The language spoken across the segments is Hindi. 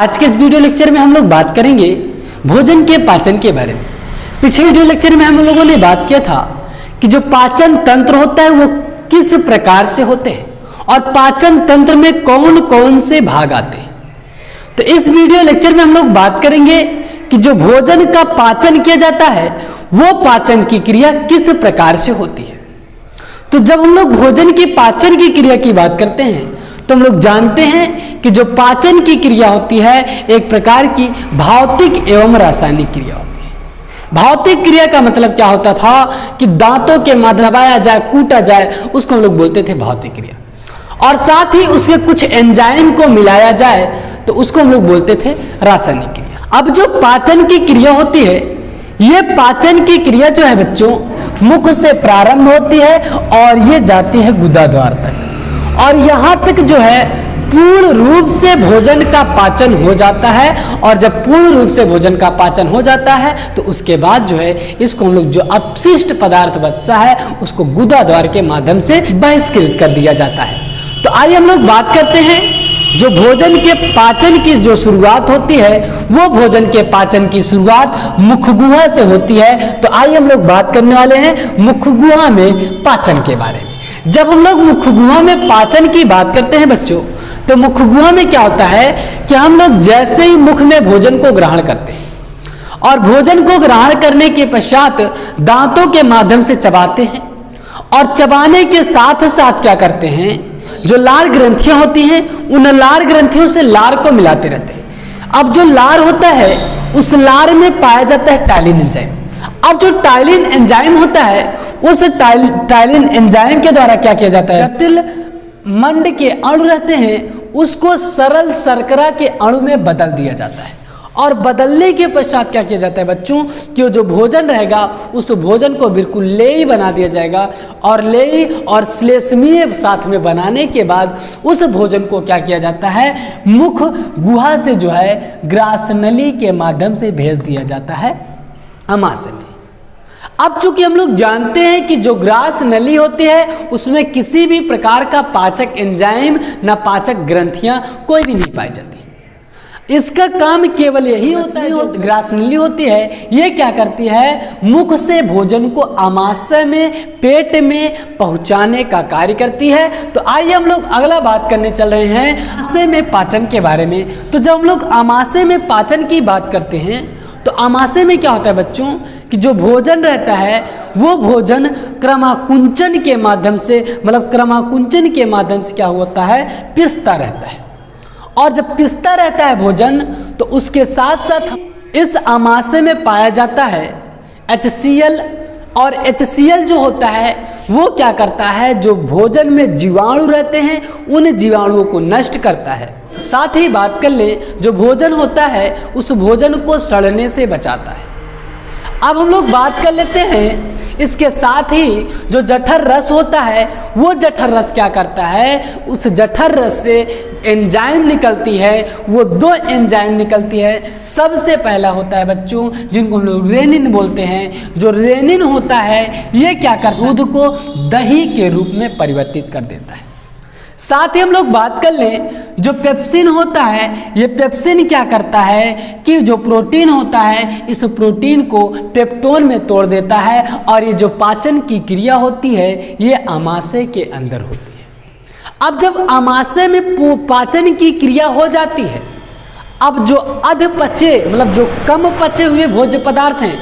आज के इस वीडियो लेक्चर में हम लोग बात करेंगे भोजन के पाचन के बारे में। पिछले वीडियो लेक्चर में हम लोगों ने बात किया था कि जो पाचन तंत्र होता है वो किस प्रकार से होते हैं और पाचन तंत्र में कौन कौन से भाग आते हैं। तो इस वीडियो लेक्चर में हम लोग बात करेंगे कि जो भोजन का पाचन किया जाता है वो पाचन की क्रिया किस प्रकार से होती है। तो जब हम लोग भोजन की पाचन की क्रिया की बात करते हैं तो हम लोग जानते हैं कि जो पाचन की क्रिया होती है एक प्रकार की भौतिक एवं रासायनिक क्रिया होती है। भौतिक क्रिया का मतलब क्या होता था कि दांतों के माध्यम दबाया जाए, कूटा जाए, उसको हम लोग बोलते थे भौतिक क्रिया, और साथ ही उसके कुछ एंजाइम को मिलाया जाए तो उसको हम लोग बोलते थे रासायनिक क्रिया। अब जो पाचन की क्रिया होती है, ये पाचन की क्रिया जो है बच्चों मुख से प्रारंभ होती है और ये जाती है गुदा द्वार तक, और यहाँ तक जो है पूर्ण रूप से भोजन का पाचन हो जाता है। और जब पूर्ण रूप से भोजन का पाचन हो जाता है तो उसके बाद जो है इसको हम लोग जो अपशिष्ट पदार्थ बचता है उसको गुदा द्वार के माध्यम से बहिष्कृत कर दिया जाता है। तो आइए हम लोग बात करते हैं जो भोजन के पाचन की जो शुरुआत होती है वो भोजन के पाचन की शुरुआत मुख गुहा से होती है। तो आइए हम लोग बात करने वाले हैं मुख गुहा में पाचन के बारे में। जब हम लोग मुख गुहा में पाचन की बात करते हैं बच्चों तो मुख गुहा में क्या होता है कि हम लोग जैसे ही मुख में भोजन को ग्रहण करते हैं और भोजन को ग्रहण करने के पश्चात दांतों के माध्यम से चबाते हैं, और चबाने के साथ साथ क्या करते हैं, जो लार ग्रंथियां होती हैं उन लार ग्रंथियों से लार को मिलाते रहते हैं। अब जो लार होता है उस लार में पाया जाता है टाइलिन एंजाइम। अब जो टाइलिन एंजाइम होता है उस टाइलिन एंजाइम के द्वारा क्या किया जाता है, जटिल मंड के अणु रहते हैं उसको सरल शर्करा के अणु में बदल दिया जाता है, और बदलने के पश्चात क्या किया जाता है बच्चों कि जो भोजन रहेगा उस भोजन को बिल्कुल लेई बना दिया जाएगा, और लेई और श्लेष्मीय साथ में बनाने के बाद उस भोजन को क्या किया जाता है, मुख गुहा से जो है ग्रास नली के माध्यम से भेज दिया जाता है आमाशय में। अब चूंकि हम लोग जानते हैं कि जो ग्रास नली होती है उसमें किसी भी प्रकार का पाचक एंजाइम ना पाचक ग्रंथियां कोई भी नहीं पाई जाती। इसका काम केवल यही होता है, जो ग्रास नली होती है ये क्या करती है, मुख से भोजन को आमाशय में पेट में पहुंचाने का कार्य करती है। तो आइए हम लोग अगला बात करने चल रहे हैं आमाशय में पाचन के बारे में। तो जब हम लोग आमाशय में पाचन की बात करते हैं तो आमाशय में क्या होता है बच्चों कि जो भोजन रहता है वो भोजन क्रमाकुंचन के माध्यम से, मतलब क्रमाकुंचन के माध्यम से क्या होता है, पिसता रहता है। और जब पिसता रहता है भोजन तो उसके साथ साथ इस आमाशय में पाया जाता है HCl, और HCl जो होता है वो क्या करता है, जो भोजन में जीवाणु रहते हैं उन जीवाणुओं को नष्ट करता है। साथ ही बात कर ले जो भोजन होता है उस भोजन को सड़ने से बचाता है। अब हम लोग बात कर लेते हैं इसके साथ ही जो जठर रस होता है वो जठर रस क्या करता है, उस जठर रस से एंजाइम निकलती है, वो दो एंजाइम निकलती है। सबसे पहला होता है बच्चों जिनको हम लोग रेनिन बोलते हैं। जो रेनिन होता है ये क्या करता है, दूध को दही के रूप में परिवर्तित कर देता है। साथ ही हम लोग बात कर लें जो पेप्सिन होता है, ये पेप्सिन क्या करता है कि जो प्रोटीन होता है इस प्रोटीन को पेप्टोन में तोड़ देता है, और ये जो पाचन की क्रिया होती है ये आमाशय के अंदर होती है। अब जब आमाशय में पाचन की क्रिया हो जाती है, अब जो अध पचे मतलब जो कम पचे हुए भोज्य पदार्थ हैं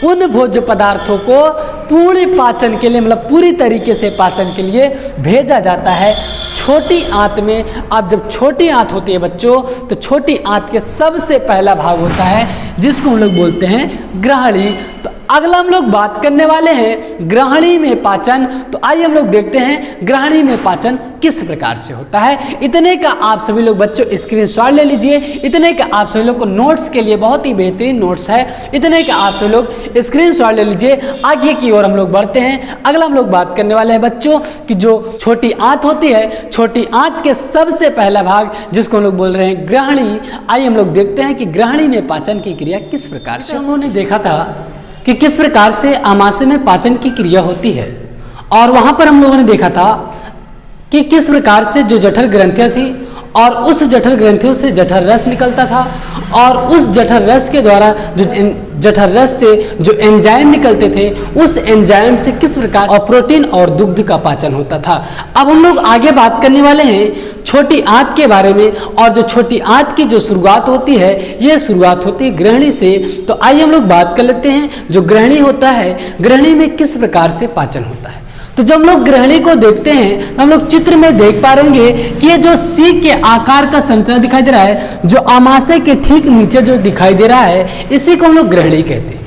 उन भोज्य पदार्थों को पूर्ण पाचन के लिए, मतलब पूरी तरीके से पाचन के लिए भेजा जाता है छोटी आंत में। अब जब छोटी आंत होती है बच्चों तो छोटी आंत के सबसे पहला भाग होता है जिसको हम लोग बोलते हैं ग्रहणी। तो अगला हम लोग बात करने वाले हैं ग्रहणी में पाचन। तो आइए हम लोग देखते हैं ग्रहणी में पाचन किस प्रकार से होता है। इतने का आप सभी लोग बच्चों स्क्रीनशॉट ले लीजिए। इतने का आप सभी लोग को नोट्स के लिए बहुत ही बेहतरीन नोट्स है, इतने का आप सभी लोग स्क्रीनशॉट ले लीजिए। आगे की ओर हम लोग बढ़ते हैं। अगला हम लोग बात करने वाले हैं बच्चों कि जो छोटी आंत होती है, छोटी आंत के सबसे पहला भाग जिसको हम लोग बोल रहे हैं ग्रहणी। आइए हम लोग देखते हैं कि ग्रहणी में पाचन की क्रिया किस प्रकार से। हम लोगों ने देखा था कि किस प्रकार से आमाशय में पाचन की क्रिया होती है, और वहां पर हम लोगों ने देखा था कि किस प्रकार से जो जठर ग्रंथियां थी और उस जठर ग्रंथियों से जठर रस निकलता था, और उस जठर रस के द्वारा जो जठर रस से जो एंजाइम निकलते थे, उस एंजाइम से किस प्रकार और प्रोटीन और दुग्ध का पाचन होता था। अब हम लोग आगे बात करने वाले हैं छोटी आंत के बारे में, और जो छोटी आंत की जो शुरुआत होती है, ये शुरुआत होती है ग्रहणी से। तो आइए हम लोग बात कर लेते हैं जो ग्रहणी होता है, ग्रहणी में किस प्रकार से पाचन होता है। तो जब हम लोग ग्रहणी को देखते हैं तो हम लोग चित्र में देख पा रहे होंगे कि ये जो सी के आकार का संरचना दिखाई दे रहा है, जो आमाशय के ठीक नीचे जो दिखाई दे रहा है, इसी को हम लोग ग्रहणी कहते हैं।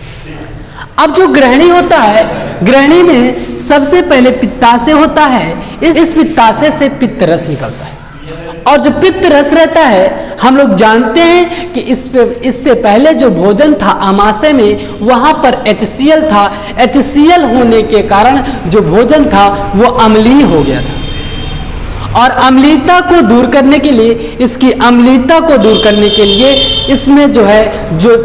अब जो ग्रहणी होता है, ग्रहणी में सबसे पहले पित्ताशय होता है। इस पित्ताशय से पित्त रस निकलता है, और जो पित्त रस रहता है, हम लोग जानते हैं कि इससे पहले जो भोजन था आमाशय में, वहां पर HCl था। HCl होने के कारण जो भोजन था वो अम्लीय हो गया था, और अम्लीयता को दूर करने के लिए, इसकी अम्लीयता को दूर करने के लिए इसमें जो है जो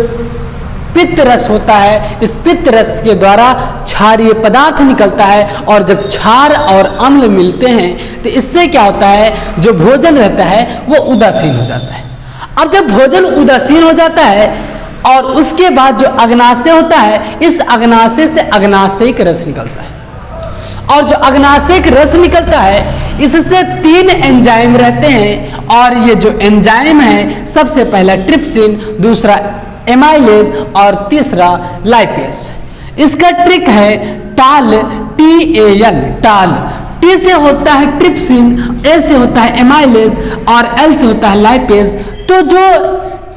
पित्त रस होता है, इस पित्त रस के द्वारा क्षारीय पदार्थ निकलता है, और जब क्षार और अम्ल मिलते हैं तो इससे क्या होता है, जो भोजन रहता है वो उदासीन हो जाता है। अब जब भोजन उदासीन हो जाता है और उसके बाद जो अग्नाशय होता है, इस अग्नाशय से अग्नाशयिक रस निकलता है, और जो अग्नाशयिक रस निकलता है, इससे 3 एंजाइम रहते हैं, और ये जो एंजाइम है, सबसे पहला ट्रिप्सिन, दूसरा एमाइलेज और तीसरा लाइपेज। इसका ट्रिक है टाल, TAL, टाल। T से होता है ट्रिप्सिन, A से होता है एमाइलेज और L से होता है लाइपेज। तो जो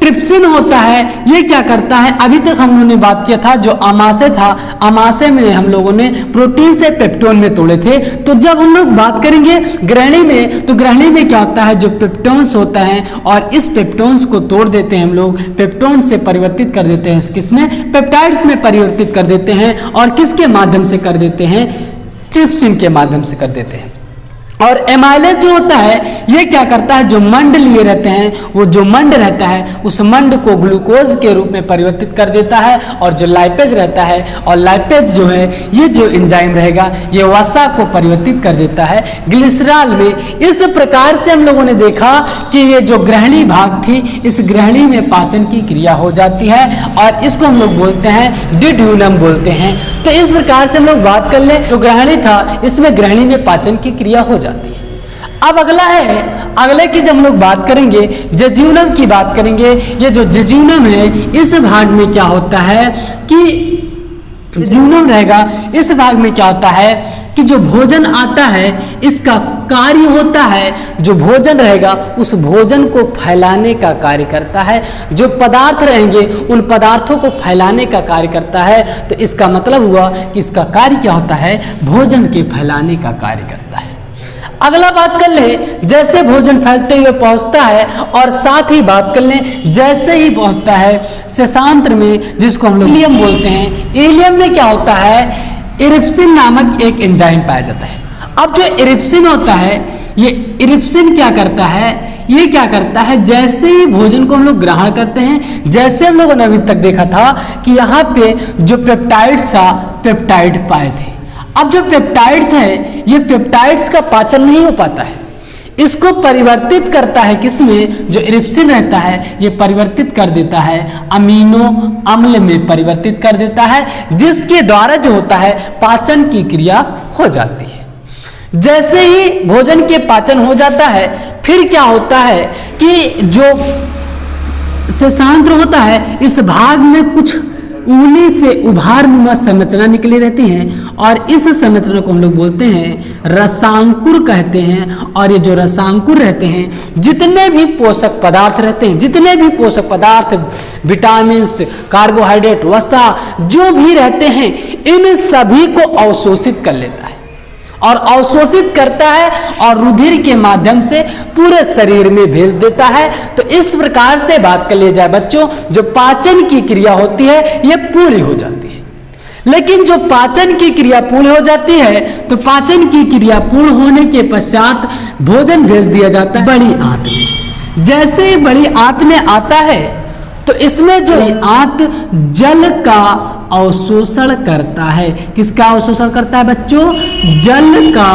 ट्रिप्सिन होता है, ये क्या करता है, अभी तक हम लोगों ने बात किया था जो आमाशय था, आमाशय में हम लोगों ने प्रोटीन से पेप्टोन में तोड़े थे। तो जब हम लोग बात करेंगे ग्रहणी में, तो ग्रहणी में क्या होता है, जो पेप्टोन्स होता है, और इस पेप्टोन्स को तोड़ देते हैं हम लोग, पेप्टोन से परिवर्तित कर देते हैं किसमें, पेप्टाइड्स में परिवर्तित कर देते हैं, और किसके माध्यम से कर देते हैं, ट्रिप्सिन के माध्यम से कर देते हैं। और एमाइलेज जो होता है, ये क्या करता है, जो मंड लिए रहते हैं, वो जो मंड रहता है, उस मंड को ग्लूकोज के रूप में परिवर्तित कर देता है, और जो लाइपेज रहता है, और लाइपेज जो है, ये जो एंजाइम रहेगा, ये वसा को परिवर्तित कर देता है ग्लिसरॉल में। इस प्रकार से हम लोगों ने देखा कि ये जो ग्रहणी भाग थी, इस ग्रहणी में पाचन की क्रिया हो जाती है, और इसको हम लोग बोलते हैं डिड्यूनम बोलते हैं। तो इस प्रकार से हम लोग बात कर ले, जो ग्रहणी था, इसमें ग्रहणी में पाचन की क्रिया हो जाती है। अब अगला है, अगले की जब हम लोग बात करेंगे, जज्यूनम की बात करेंगे। ये जो जज्यूनम है, इस भाग में क्या होता है कि जज्यूनम रहेगा, इस भाग में क्या होता है कि जो भोजन आता है, इसका कार्य होता है, जो भोजन रहेगा उस भोजन को फैलाने का कार्य करता है, जो पदार्थ रहेंगे उन पदार्थों को फैलाने का कार्य करता है। तो इसका मतलब हुआ कि इसका कार्य क्या होता है, भोजन के फैलाने का कार्य करता है। अगला बात कर ले, जैसे भोजन फैलते हुए पहुंचता है, और साथ ही बात कर ले जैसे ही पहुंचता है श्वसनांत्र में, जिसको हम लोग इलियम बोलते हैं। इलियम में क्या होता है, इरिप्सिन नामक एक एंजाइम पाया जाता है। अब जो इरिप्सिन होता है, ये इरिप्सिन क्या करता है, ये क्या करता है, जैसे ही भोजन को हम लोग ग्रहण करते हैं, जैसे हम लोगों ने अभी तक देखा था कि यहाँ पे जो पेप्टाइड्स था, पेप्टाइड पाए थे। अब जो पेप्टाइड्स है, ये पेप्टाइड्स का पाचन नहीं हो पाता है, इसको परिवर्तित करता है किसमें, जो इरिप्सिन रहता है, ये परिवर्तित कर देता है अमीनो अम्ल में परिवर्तित कर देता है, जिसके द्वारा जो होता है पाचन की क्रिया हो जाती है। जैसे ही भोजन के पाचन हो जाता है, फिर क्या होता है कि जो श्वसनांत्र होता है, इस भाग में कुछ उंगली से उभारनुमा संरचना निकली रहती हैं, और इस संरचना को हम लोग बोलते हैं रसांकुर कहते हैं। और ये जो रसांकुर रहते हैं, जितने भी पोषक पदार्थ रहते हैं, जितने भी पोषक पदार्थ, विटामिन, कार्बोहाइड्रेट, वसा, जो भी रहते हैं, इन सभी को अवशोषित कर लेता है, और अवशोषित करता है, और रुधिर के माध्यम से पूरे शरीर में भेज देता है। तो इस प्रकार से बात कर लिया जाए बच्चों, जो पाचन की क्रिया होती है, ये पूरी हो जाती है। लेकिन जो पाचन की क्रिया पूर्ण हो जाती है, तो पाचन की क्रिया पूर्ण होने के पश्चात भोजन भेज दिया जाता है बड़ी आंत में। जैसे ही बड़ी आंत में आता है, तो इसमें जो आंत जल का अवशोषण करता है। किसका अवशोषण करता है बच्चों, जल का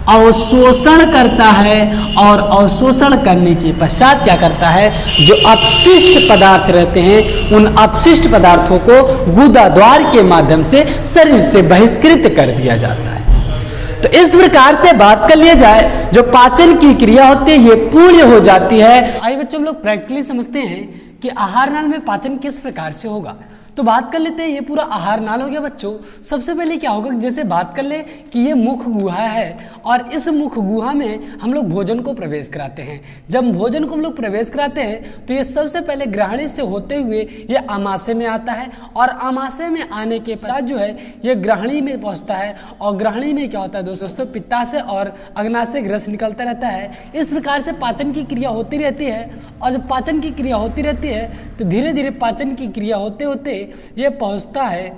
अवशोषण करता है और अवशोषण करने के पश्चात क्या करता है, जो अपशिष्ट पदार्थ रहते हैं उन अपशिष्ट पदार्थों को गुदा द्वार के माध्यम से शरीर से बहिष्कृत कर दिया जाता है। तो इस प्रकार से बात कर लिया जाए, जो पाचन की क्रिया होती है ये पूर्ण हो जाती है। आइए बच्चों, हम लोग प्रैक्टिकली समझते हैं कि आहार नाल में पाचन किस प्रकार से होगा। तो बात कर लेते हैं, ये पूरा आहार नाल हो गया बच्चों। सबसे पहले क्या होगा, जैसे बात कर ले कि ये मुख गुहा है और इस मुख गुहा में हम लोग भोजन को प्रवेश कराते हैं। जब भोजन को हम लोग प्रवेश कराते हैं तो ये सबसे पहले ग्रहणी से होते हुए ये आमाशय में आता है और आमाशय में आने के बाद जो है ये ग्रहणी में पहुंचता है और ग्रहणी में क्या होता है दोस्तों, पित्ताशय और अग्नाशय रस निकलता रहता है। इस प्रकार से पाचन की क्रिया होती रहती है और जब पाचन की क्रिया होती रहती है तो धीरे धीरे पाचन की क्रिया होते होते ये पहुंचता है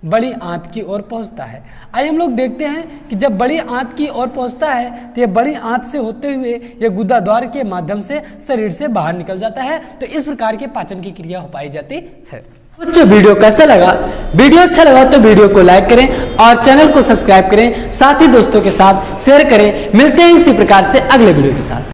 बड़ी आंत की ओर पहुंचता है। आइए हम लोग देखते हैं कि जब बड़ी आंत की ओर पहुंचता है तो ये बड़ी आंत से होते हुए ये गुदा द्वार के माध्यम से शरीर से बाहर निकल जाता है। तो इस प्रकार के पाचन की क्रिया हो पाई जाती है। बच्चों, वीडियो कैसा लगा? वीडियो अच्छा लगा तो वीडियो को लाइक करें और चैनल को सब्सक्राइब करें, साथ ही दोस्तों के साथ शेयर करें। मिलते हैं इसी प्रकार से अगले वीडियो के साथ।